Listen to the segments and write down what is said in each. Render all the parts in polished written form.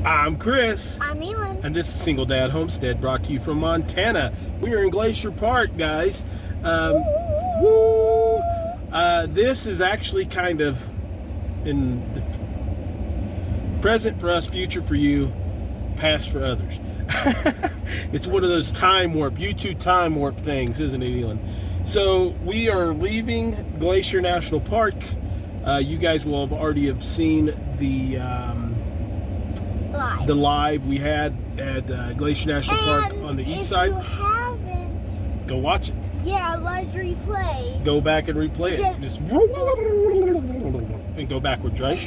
I'm Chris. I'm Elin. And this is Single Dad Homestead, brought to you from Montana. We are in Glacier Park, guys. Woo! This is actually kind of in the present for us, future for you, past for others. It's one of those YouTube time warp things, isn't it, Elin? So we are leaving Glacier National Park. You guys will have already seen the live we had at Glacier National Park on the east side. If you haven't, go watch it. Yeah, let's replay. Go back and replay it. Just and go backwards, right?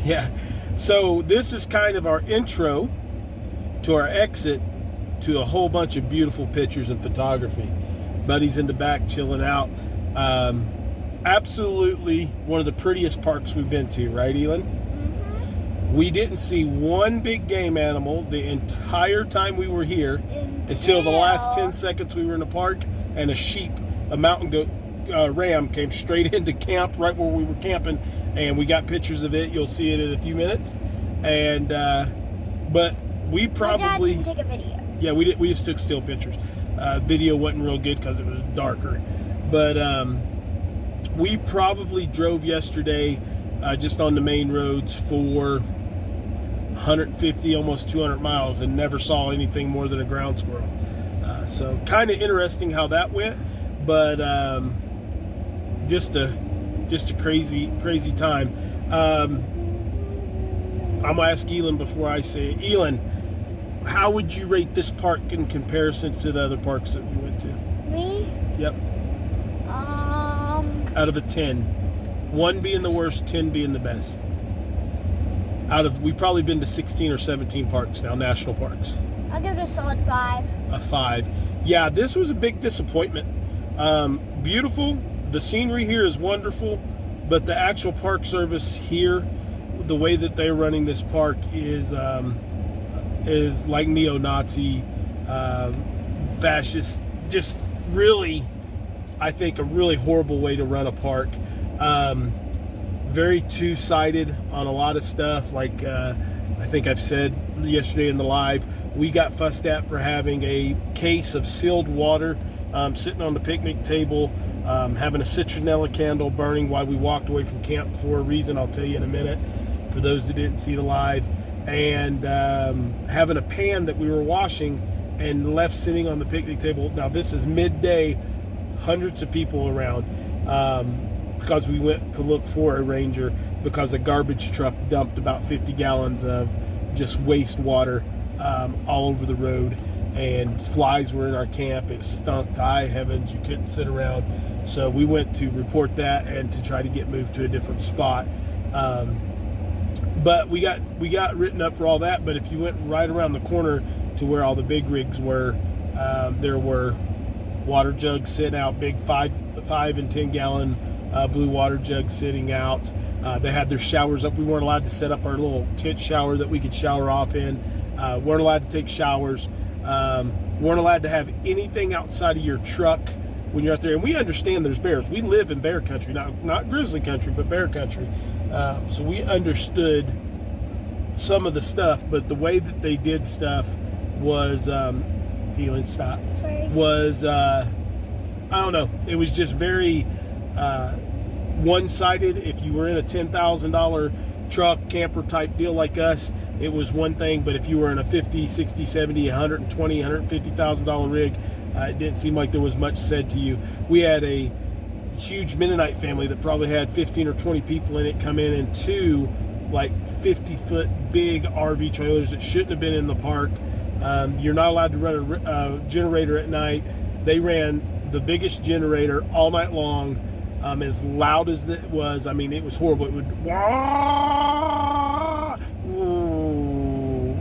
Yeah. So this is kind of our intro to our exit to a whole bunch of beautiful pictures and photography. Buddy's in the back chilling out. Absolutely one of the prettiest parks we've been to, right, Elin? Mm-hmm. We didn't see one big game animal the entire time we were here until the last 10 seconds we were in the park, and a mountain goat ram came straight into camp right where we were camping, and we got pictures of it. You'll see it in a few minutes. And but we probably My dad didn't take a video. Yeah, we just took still pictures. Video wasn't real good because it was darker, but we probably drove yesterday just on the main roads for 150, almost 200 miles, and never saw anything more than a ground squirrel. So kind of interesting how that went, but just a crazy time. I'm gonna ask Elin before I say it. Elin, how would you rate this park in comparison to the other parks that we went to? Me? Yep. Out of a 10. 1 being the worst, 10 being the best. We've probably been to 16 or 17 parks now, national parks. I'll give it a solid 5. A 5. Yeah, this was a big disappointment. Beautiful. The scenery here is wonderful, but the actual park service here, the way that they're running this park is like neo-Nazi, fascist, just really, I think, a really horrible way to run a park. Very two-sided on a lot of stuff. Like I think I've said yesterday in the live, we got fussed at for having a case of sealed water sitting on the picnic table, having a citronella candle burning while we walked away from camp for a reason I'll tell you in a minute, for those that didn't see the live, and having a pan that we were washing and left sitting on the picnic table. Now this is midday, hundreds of people around, because we went to look for a ranger because a garbage truck dumped about 50 gallons of just waste water all over the road, and flies were in our camp. It stunk to high heavens. You couldn't sit around. So we went to report that and to try to get moved to a different spot. But we got written up for all that. But if you went right around the corner to where all the big rigs were, there were water jugs sitting out, big 5 and 10 gallon blue water jugs sitting out. They had their showers up. We weren't allowed to set up our little tent shower that we could shower off in. Weren't allowed to take showers. Weren't allowed to have anything outside of your truck when you're out there. And we understand there's bears. We live in bear country, not grizzly country, but bear country. So we understood some of the stuff, but the way that they did stuff was, Elin, stop. Sorry. Was, I don't know. It was just very one-sided. If you were in a $10,000 truck, camper type deal like us, it was one thing. But if you were in a 50, 60, 70, 120, $150,000 rig, it didn't seem like there was much said to you. We had a huge Mennonite family that probably had 15 or 20 people in it come in 2 like 50-foot big RV trailers that shouldn't have been in the park. You're not allowed to run a generator at night. They ran the biggest generator all night long, as loud as it was. I mean, it was horrible. It would wah,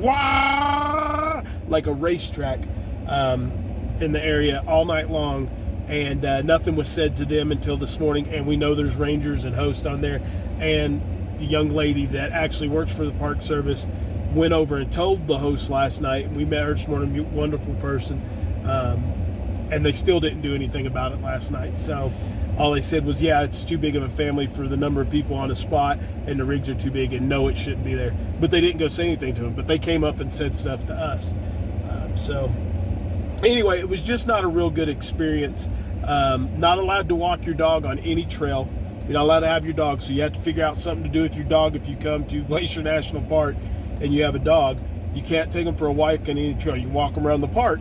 wah, like a racetrack in the area all night long, and nothing was said to them until this morning. And we know there's rangers and hosts on there, and the young lady that actually works for the Park Service went over and told the host last night. We met her this morning, wonderful person, and they still didn't do anything about it last night. So All they said was, yeah, it's too big of a family for the number of people on a spot, and the rigs are too big, and no, it shouldn't be there. But they didn't go say anything to them, but they came up and said stuff to us. So anyway, it was just not a real good experience. Not allowed to walk your dog on any trail. You're not allowed to have your dog, so you have to figure out something to do with your dog. If you come to Glacier National Park and you have a dog, you can't take them for a walk on any trail. You can walk them around the park,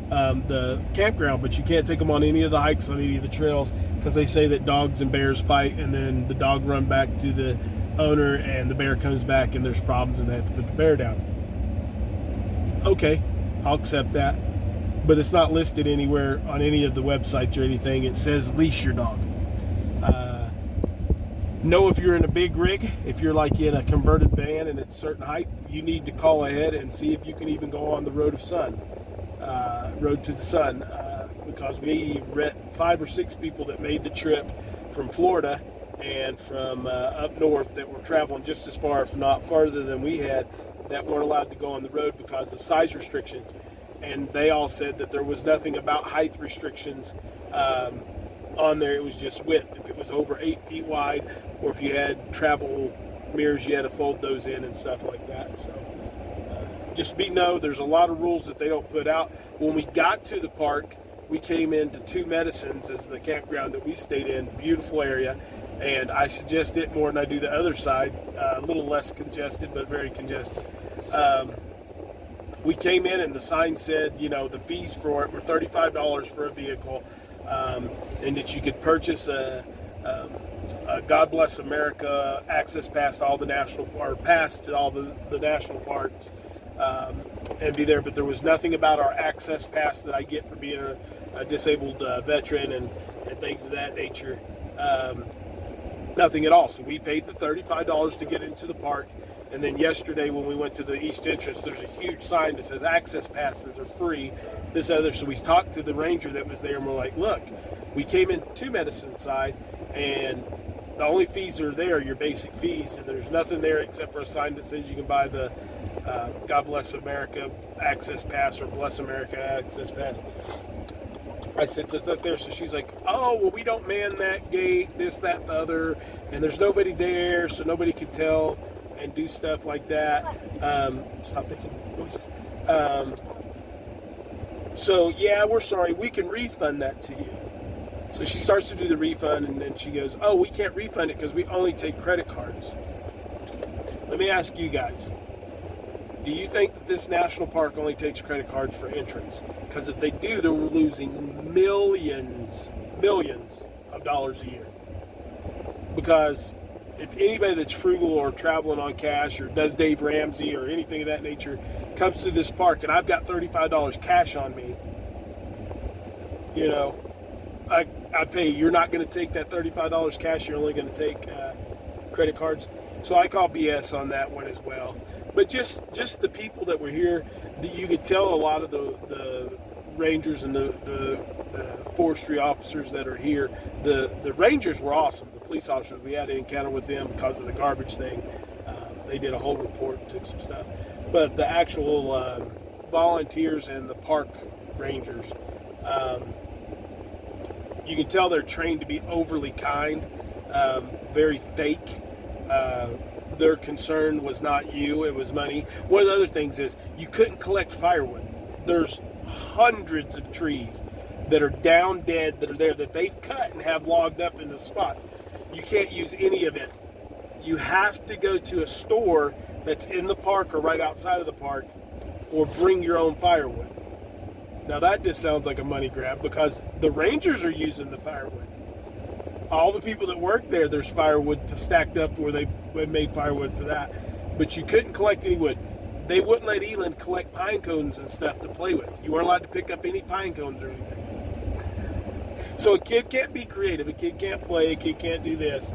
the campground, but you can't take them on any of the hikes on any of the trails, because they say that dogs and bears fight, and then the dog run back to the owner and the bear comes back and there's problems and they have to put the bear down. Okay, I'll accept that, but it's not listed anywhere on any of the websites or anything. It says leash your dog. Know if you're in a big rig, if you're like in a converted van and it's certain height, you need to call ahead and see if you can even go on the Road to the Sun, because we met 5 or 6 people that made the trip from Florida and from up north that were traveling just as far, if not farther than we had, that weren't allowed to go on the road because of size restrictions. And they all said that there was nothing about height restrictions on there. It was just width. If it was over 8 feet wide, or if you had travel mirrors, you had to fold those in and stuff like that. So just there's a lot of rules that they don't put out. When we got to the park, we came into Two Medicines as the campground that we stayed in. Beautiful area, and I suggest it more than I do the other side. A little less congested, but very congested. We came in and the sign said, the fees for it were $35 for a vehicle, and that you could purchase a God Bless America access pass to all the pass to all the national parks, and be there. But there was nothing about our access pass that I get for being a disabled veteran and things of that nature. Nothing at all. So we paid the $35 to get into the park. And then yesterday when we went to the east entrance, there's a huge sign that says access passes are free. So we talked to the ranger that was there, and we're like, look, we came in Two Medicine side, and the only fees are there, your basic fees, and there's nothing there except for a sign that says you can buy the God Bless America access pass or Bless America access pass. I said, so it's not there. So she's like, oh, well, we don't man that gate, this, that, the other, and there's nobody there, so nobody can tell and do stuff like that. Stop making noises. So yeah, we're sorry, we can refund that to you. So she starts to do the refund, and then she goes, oh, we can't refund it because we only take credit cards. Let me ask you guys, do you think that this national park only takes credit cards for entrance? Because if they do, they're losing millions of dollars a year. Because if anybody that's frugal or traveling on cash or does Dave Ramsey or anything of that nature comes to this park and I've got $35 cash on me, I pay. You're not going to take that $35 cash. You're only going to take credit cards. So I call BS on that one as well. But just the people that were here, you could tell a lot of the rangers and the forestry officers that are here. The rangers were awesome. The police officers, we had an encounter with them because of the garbage thing. They did a whole report and took some stuff. But the actual volunteers and the park rangers, you can tell they're trained to be overly kind, very fake. Their concern was not you, it was money. One of the other things is you couldn't collect firewood. There's hundreds of trees that are down dead that are there that they've cut and have logged up in the spots. You can't use any of it. You have to go to a store that's in the park or right outside of the park, or bring your own firewood. Now that just sounds like a money grab, because the rangers are using the firewood. All the people that work there, there's firewood stacked up where they made firewood for that. But you couldn't collect any wood. They wouldn't let Elin collect pine cones and stuff to play with. You weren't allowed to pick up any pine cones or anything. So a kid can't be creative. A kid can't play. A kid can't do this.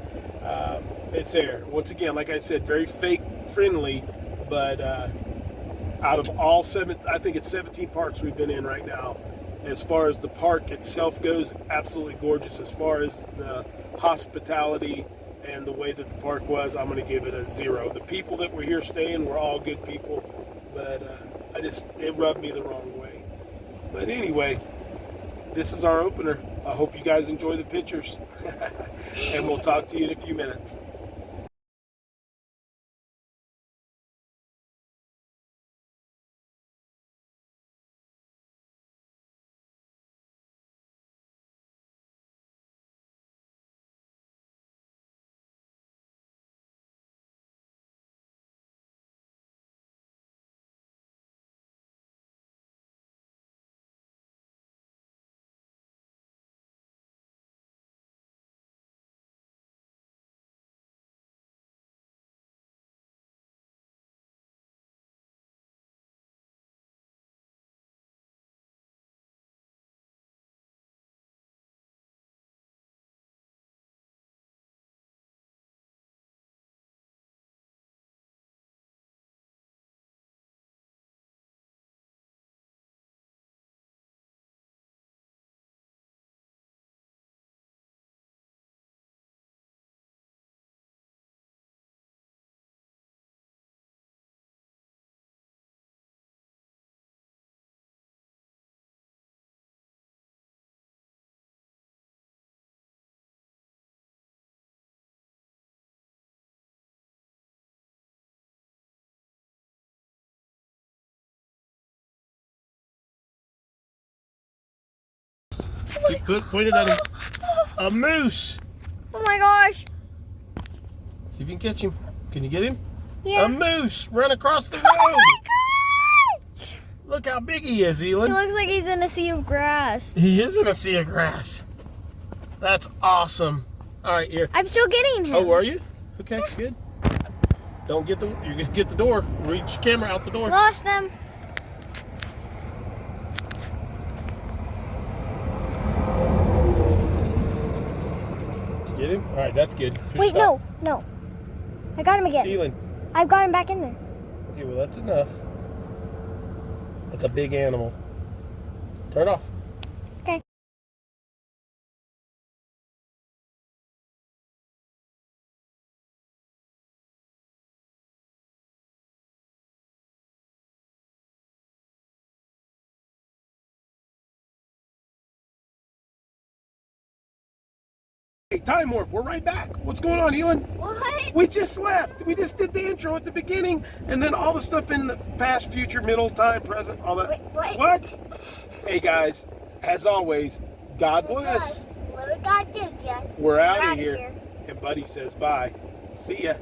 It's there. Once again, like I said, very fake friendly. But out of all I think it's 17 parks we've been in right now. As far as the park itself goes, absolutely gorgeous. As far as the hospitality and the way that the park was, I'm going to give it a 0. The people that were here staying were all good people, but it rubbed me the wrong way. But anyway, this is our opener. I hope you guys enjoy the pictures. And we'll talk to you in a few minutes. Point it at him. A moose. Oh my gosh. See if you can catch him. Can you get him? Yeah. A moose ran across the road. Oh my gosh. Look how big he is, Elin. He looks like he's in a sea of grass. He is in a sea of grass. That's awesome. All right, here. I'm still getting him. Oh, are you? Okay, good. Don't get the. You're gonna get the door. Reach your camera out the door. Lost him. Get him. All right, that's good. Just Wait, stop. no. I got him again. Elin. I've got him back in there. Okay, well that's enough. That's a big animal. Turn it off. Okay. Hey, time warp. We're right back. What's going on, Elin? What? We just left. We just did the intro at the beginning, and then all the stuff in the past, future, middle, time, present, all that. Wait. What? Hey guys, as always, God bless. What God gives you. We're out We're of here. And Buddy says bye. See ya.